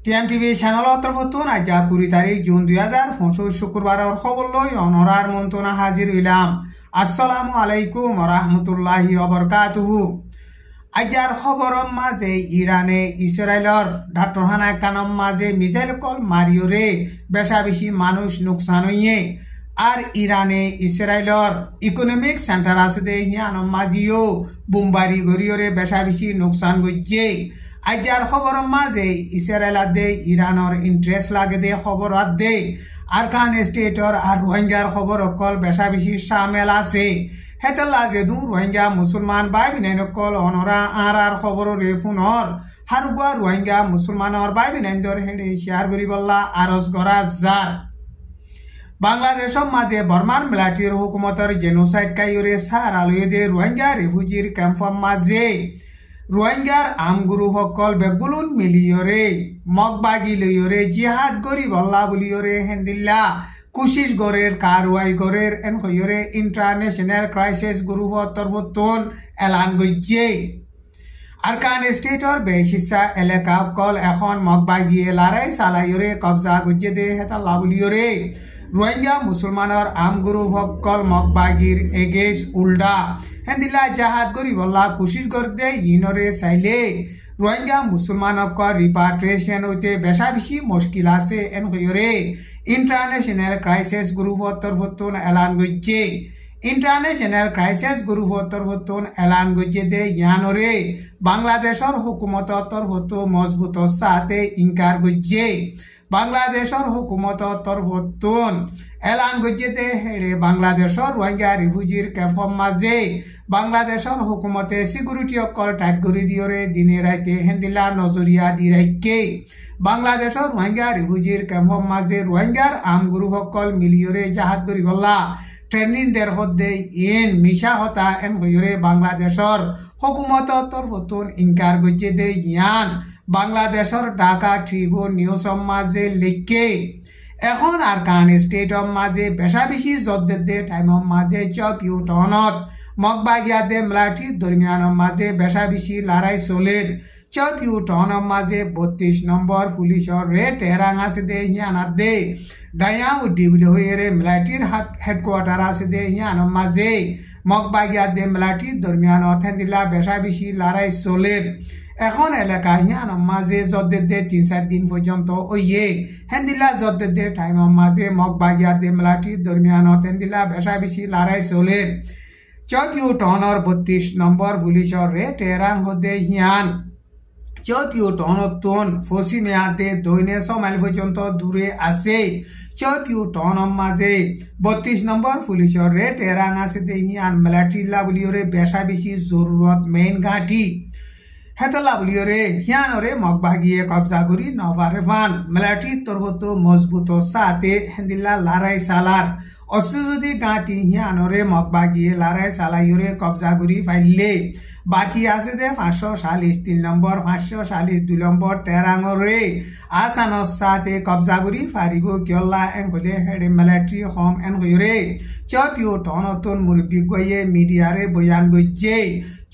টিএমটিভি চ্যানেলৰ তৰফতোন আজি 20 তাৰিখ জুন 2025 শুক্ৰবাৰৰ খবৰ লৈ অনৰাৰ মন্তনা হাজিৰ হইলাম। আসসালামু আলাইকুম ওয়া বাৰাকাতুহু। আজাৰ খবৰৰ মাজে ইৰাণে ইছৰাইলৰ ডাক্তৰখানা কানৰ মাজে মিসাইল কল মাৰিয়ৰে বেশা বেশি মানুষ নুকসান হইয়ে আর ইরানে ইসরায়েলর ইকোনমিক সেন্টার আছে দে হিয়ানোর মাঝিও বোমবারি গড়িয়রে বেশা বেশি নুকসান গজ্জে। আজাৰ খবৰৰ মাঝে ইসরায়েল দে ইরানোর ইন্টারেস্ট লাগে দে খবর দে আরকান স্টেটর আর রোহিঙ্গার খবর অকল বেশা বেশি সামেল আছে। হেতলা যেদু রোহিঙ্গা মুসলমান বাই বিনাইন অকল অনরা আর খবর রেফুনর হারুগুয়া রোহিঙ্গা মুসলমানর বাই বিনাইন্দর হেডে শেয়ার করিবল্লা আরজ করা যার। বাংলাদেশের মাঝে বর্মার মিলিটারি হুকুমতর জেনোসাইড কাইরে সার আলুয়ে দে রোহিঙ্গা রেফিউজির ক্যাম্পর মাঝে রোহিঙ্গার আমগুরু সকল বেগুলুন মিলিয়রে মগবাগি লইয়রে জিহাদ গরিব আল্লাহ বলিয়রে হেন্দিল্লা কুশিস গড়ের কারওয়াই গড়ের এন হইয়রে ইন্টারন্যাশনাল ক্রাইসিস গ্রুপ তরফতন এলান গজ্জে। আরকান স্টেটর বেশিসা এলাকা কল এখন মগবাগিয়ে লড়াই চালাইয়রে কবজা গজ্জে দে হেতাল্লা বলিয়রে রোহিঙ্গা মুসলমানের আমগুরু সকল মগবাগির এগেস উল্টা হেন্দিল্লা জাহাদ গরিবল্লা কুশিস করতে ইনরে চাইলে রোহিঙ্গা মুসলমানক রিপাট্রিয়েশন হইতে বেশা বেশি মুশকিল আছে এন হইরে ইন্টারন্যাশনাল ক্রাইসিস গ্রুপ তরফতন এলান গজ্জে। ইন্টারন্যাশনাল ক্রাইসিস গ্রুপ তরফতন এলান গজ্জে দে ইয়ানরে বাংলাদেশের হুকুমত তরফত মজবুত সাথে ইনকার গজ্জে। বাংলাদেশের হুকুমত তরফতন এলান গজ্জেতে হেড়ে বাংলাদেশের রোহিঙ্গা রিফিউজির ক্যাম্পর মাঝে বাংলাদেশের হুকুমতে সিকিউরিটি অকল টাইট করে দিয়রে দিনে রাইতে হেন্দিলা নজরিয়া দি রাখে বাংলাদেশের রোহিঙ্গা রিফিউজির ক্যাম্পর মাঝে রোহিঙ্গার আমগুরু সকল মিলিয়রে জাহাজ গরিবল্লা training there হদ্দে in Misha Hota N হইরে বাংলাদেশের হুকুমত তরফতন ইনকার গজ্জে দে ইয়ান বাংলাদেশের ঢাকা ট্রিবিউন নিউজের মাঝে লিখে এখন আরকান স্টেটর মাঝে বেশা বেশি জদ্দের দে টাইমের মাঝে চপিউটনত মগবাগিয়া দে মিলিটারি দরমিয়ানের মাঝে বেশা বেশি লড়াই চলের চপিউটনের মাঝে 32 নম্বর পুলিশের রেড হেরাং আছে দে হিয়ানাত দে ডায়াম ডিবলি হয়ে মিলিটারির হেডকোয়ার্টার আছে দে হিয়ানোর মাঝে মগবাগিয়া দে মিলিটারি দরমিয়ানত হেন্দিলা বেশা বেশি লড়াই চলের। এখন এলাকা হিয়ানোর মাঝে জদ্দের দে 3-4 দিন পর্যন্ত ওইয়ে হেন্দিলা জদ্দের দে টাইমের মাঝে মগবাগিয়া দে মিলিটারি দরমিয়ানত হেন্দিলা বেশা বেশি লড়াই চলের চপিউটনের 32 নম্বর পুলিশের রেড হেরাং হদে হিয়ান চপিউটনতন পশ্চিমেয়াতে দৈনে 6 মাইল পর্যন্ত দূরে আছে। চপিউটনের মাঝে 32 নম্বর পুলিশের রেড হেরাং আছে দে হিয়ান মিলিটারি লাবলিয়রে বেশা বেশি জরুরত মেইন ঘাঁটি হেতলা বলিয়রে হিয়ানরে মগবাগিয়ে কবজা করি নভারে ফান মিলিটারি তরফত মজবুত সাথে হেন্দিল্লা লড়াই সালার অস্ত্র যদি গাঁটি হিয়ানরে মগবাগিয়ে লড়াই সালাইয়রে কবজা করি ফাইলে বাকি আছে দে 543 3 নম্বর 542 নম্বর টেরাঙরে আসানোর সাথে কবজা করি ফারিব কিয়ল্লা এনকলে হেডে মিলিটারি হোম এন হইরে চপিউটনতন মুরব্বী গয়ে মিডিয়ারে বয়ান গজ্জে।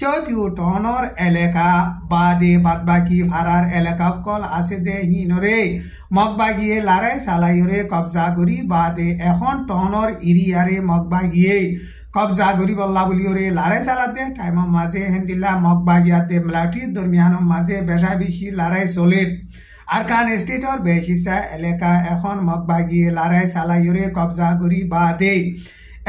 চপিউটনের এলাকা বাদে বাদবাকি ভাড়ার এলাকা কল আছে দে হিনরে মগবাগিয়ে লড়াই চালাইরে কবজা করি বাদে এখন টনের এরিয়ারে মগবাগিয়ে কবজা করি বল্লা বলিওরে লড়াই চালাতে টাইমের মাঝে হেন্দিল্লা মগবাগিয়াতে মিলিটারি দরমিয়ানের মাঝে বেশা বেশি লড়াই চলের। আরকান স্টেটর বেশিসা এলাকা এখন মগবাগিয়ে লড়াই চালাইরে কবজা করি বাদে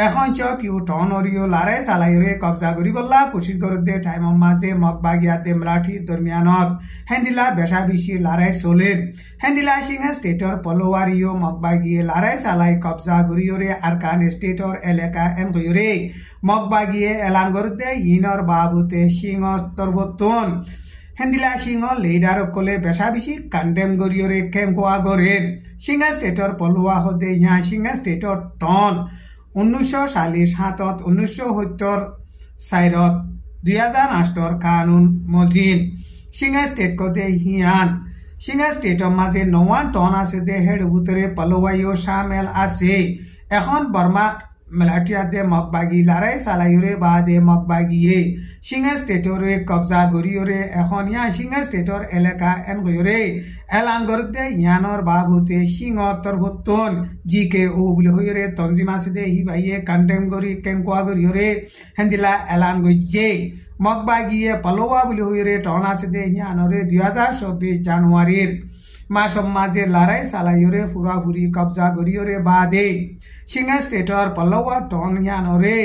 এখন চপিউটনরিও লড়াই চালাইরে কবজা করি বল্লা কুশিস গড়ে টাইমের মাঝে মগবাগিয়াতে মিলিটারি দরমিয়ানত হেন্দিলা বেশা বেশি লড়াই চলের। হেন্দিলা সিংহা স্টেটর পলোয়ারিও মগবাগিয়ে লড়াই চালাই কবজা করিয়রে আরকান স্টেটর এলাকা এন হইরে মগবাগিয়ে এলান করতে ইনর বাবুতে সিংহ তরফতন হেন্দিলা সিংহ লিডার কলে বেশা বেশি কন্ডেম গরিয়রে কেঙ্কোয়া গড়ের সিংহা স্টেটর পলোয়া হদে ইহা সিংহা স্টেটর টন 1947 1970 সাইরত 2008 কানুন মজিন সিংহা স্টেট কদে হিয়ান সিংহা স্টেটর মাঝে 9 টন আছে দে হেড ভিতরে পলোয়াইও সামেল আছে। এখন বর্মা মেলাটিয়াতে মগবাগি লড়াই চালাইরে বাদে মগবাগিয়ে সিংহ স্টেটরে কবজা গরিয়রে এখন ইয়া সিংহ স্টেটর এলাকা এন গয়রে এলান করতে ইয়ানর বাবুতে সিংহ তরফতন জিকে ও বলে হইরে তঞ্জিম আছে দে হি ভাইয়ে কন্টেম গরি কেমকোয়া গরিয়রে হেন্দিলা এলান গইজে মগবাগিয়ে পালোয়া বলে হইরে টন আছে দে ইয়ানরে 2024 জানুয়ারির মাসম মাঝে লড়াই চালাইরে ফুরাফুরি কবজা গরিয়রে বাদে সিংহ স্টেটর পালোয়া টন ইয়ানরে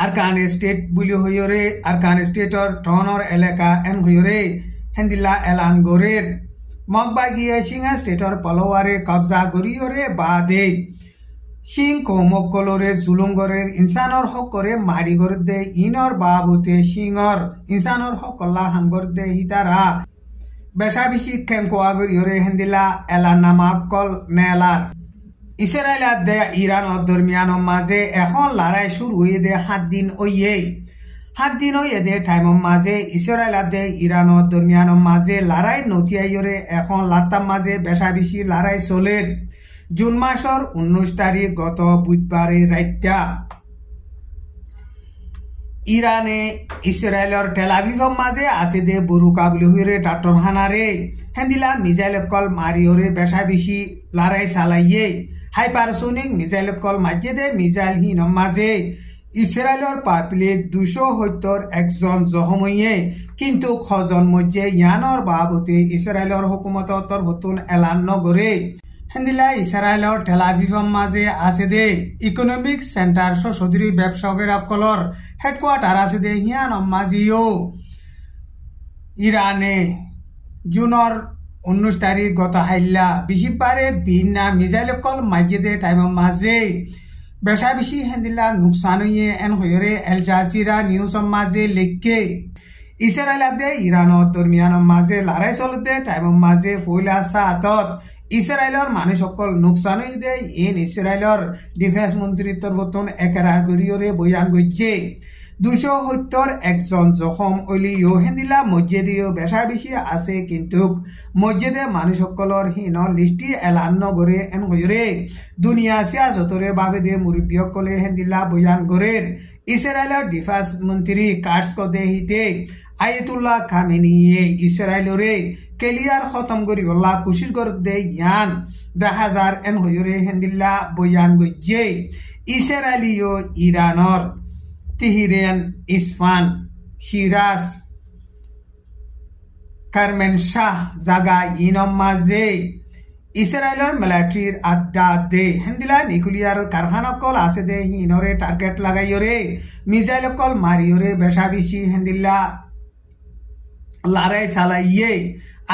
আরকান স্টেট বলে হইরে আরকান স্টেটর টনর এলাকা এন হইরে হেন্দিলা এলান গরের মগবাগিয়ে সিংহ স্টেটর পালোয়ারে কবজা গরিয়রে বাদে সিং কৌমকলরে জুলুমগরের ইনসানর হক করে মারি গর দে ইনর বাবুতে সিংহর ইনসানর হক কল্লা হাঙ্গর দে হিতারা বেশা বেশি খেমকোয়া গরিয়রে হেন্দিলা এলান নামা কল নেলার ইসরায়েল দে ইরান দরমিয়ান মাঝে এখন লড়াই শুরু হয়ে দে 7 দিন ওইয়ে 7 দিন ওইয়ে দে টাইম মাঝে ইসরায়েল দে ইরান দরমিয়ান মাঝে লড়াই নথিয়াইরে এখন লাতাম মাঝে বেশা বেশি লড়াই চলের জুন মাসর 19 তারিখ গত বুধবারে রাইতা ইরানে ইসরায়েলর টেলাভিভর মাঝে আছে দে বরুকা বলে হইরে ডাক্তার হানারে হেন্দিলা মিসাইল কল মারিওরে বেশা বেশি লড়াই চালাইয়ে হাইপারসোনিক মিসাইল কল মাঝে দে মিসাইল হিন মাঝে ইসরায়েলর পাবলিক 271 জখম হইয়ে কিন্তু খজন মধ্যে ইয়ানর বাবতে ইসরায়েলর হুকুমত তরফতুন এলান নগরে হেন্দিলা ইসরায়েলর টেলাভিভর মাঝে আছে দে ইকোনমিক সেন্টার সদরি ব্যবসায়ীর কলর হেডকোয়ার্টার আছে দে হিয়ান মাঝিও ইরানে জুনের 19 তারিখ গত হাইলা বিহিবারে বিনা মিসাইল কল মাঝে দে টাইম মাঝে বেশা বেশি হেন্দিলা নুকসান হইয়ে এন হইরে এল জাজিরা নিউজ মাঝে লেখকে ইসরায়েল দে ইরান দরমিয়ান মাঝে লড়াই চলতে টাইম মাঝে ফইলা সাতত ইসরায়েলর মানুষ সকল নুকসান হয়ে দে ইন ইসরায়েলর ডিফেন্স মন্ত্রীর তরফতন একেরার গরিয়রে বয়ান গইছে 271 জখম অলিও হেন্দিলা মসজিদেও বেশা বেশি আছে কিন্তু মসজিদে মানুষ সকলর হীন লিস্টি এলান নগরে এন গরে দুনিয়া সিয়াসতরে বাবে দে মুরব্বী সকলে হেন্দিলা বয়ান গরের ইসরায়েলর ডিফেন্স মন্ত্রী কার্স কদে হিতে আয়াতুল্লাহ খামেনিয়ে ইসরায়েলরে কেলিয়ার খতম করিবলা কোশিশ করতে ইয়ান 10,000 এন হইরে হেন্দিল্লা বয়ান গইজে ইসরায়েলিও ইরানর তিহিরেন ইসফান শিরাজ কারমেন শাহ জাগা ইনম মাঝে ইসরায়েলর মিলিটারির আড্ডা দে হেন্দিলা নিউক্লিয়ার কারখানা কল আছে দে হিনরে টার্গেট লাগাইরে মিসাইল কল মারিয়রে বেশা বেশি হেন্দিল্লা লড়াই চালাইয়ে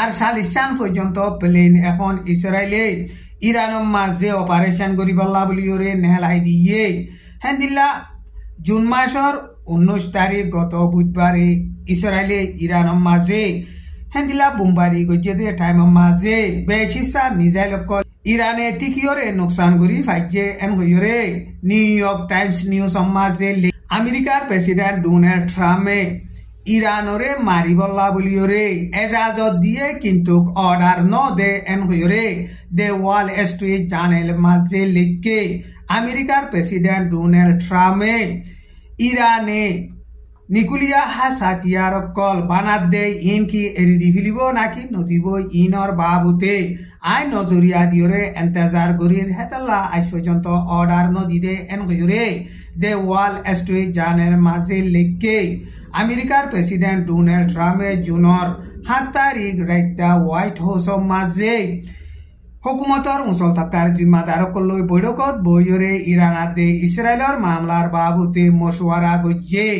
আর 40 পর্যন্ত প্লেন এখন ইসরায়েলে ইরানের মাঝে অপারেশন করিবল্লা বলিওরে নেহলাই দিয়ে হেন্দিল্লা জুন মাসর 19 তারিখ গত বুধবারে ইসরায়েলে ইরানের মাঝে হেন্দিলা বোমবারি গজে দে টাইম মাঝে বেশিসা মিসাইল কল ইরানে টিকিয়রে নুকসান করি ফাইজে এন হইরে নিউ ইয়র্ক টাইমস নিউজ মাঝে আমেরিকার প্রেসিডেন্ট ডোনাল্ড ট্রাম্পে ইরানরে মারিবল্লা বলিওরে এজাজত দিয়ে কিন্তু অর্ডার ন দে এন হইরে দে ওয়াল স্ট্রিট জার্নাল মাঝে লিখকে আমেরিকার প্রেসিডেন্ট ডোনাল্ড ট্রাম্পে ইরানে নিকুলিয়া হাসাতিয়ার কল বানাত দে ইন কি এরি দি ফিলিব নাকি নদিব ইনর বাবুতে আই নজরিয়া দিওরে এন্তেজার গরির হেতাল্লা আজ পর্যন্ত অর্ডার নদি দে এন হইরে দে ওয়াল স্ট্রিট জার্নাল মাঝে লিখকে আমেরিকার প্রেসিডেন্ট ডোনাল্ড ট্রাম্পে জুনের 7 তারিখ রাইতা হোয়াইট হাউস মাঝে হুকুমতর উঁচল থাকার জিম্মাদারক লৈ বৈঠকত বইরে ইরানাতে ইসরায়েলর মামলার বাবুতে মশওয়ারা গজ্জে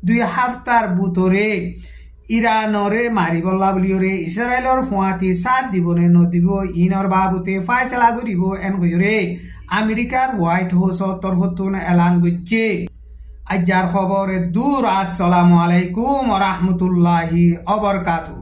2 সপ্তাহর ভিতরে ইরানরে মারিবল্লা বলিওরে ইসরায়েলর ফুয়াতি সাথ দিবনে নদিব ইনর বাবুতে ফায়সালা করিব এন হইরে আমেরিকার হোয়াইট হাউস তরফতুন এলান গজ্জে আজার খবরে দূর আসসালামু আলাইকুম ওয়া রাহমাতুল্লাহি ওয়া বারাকাতুহু।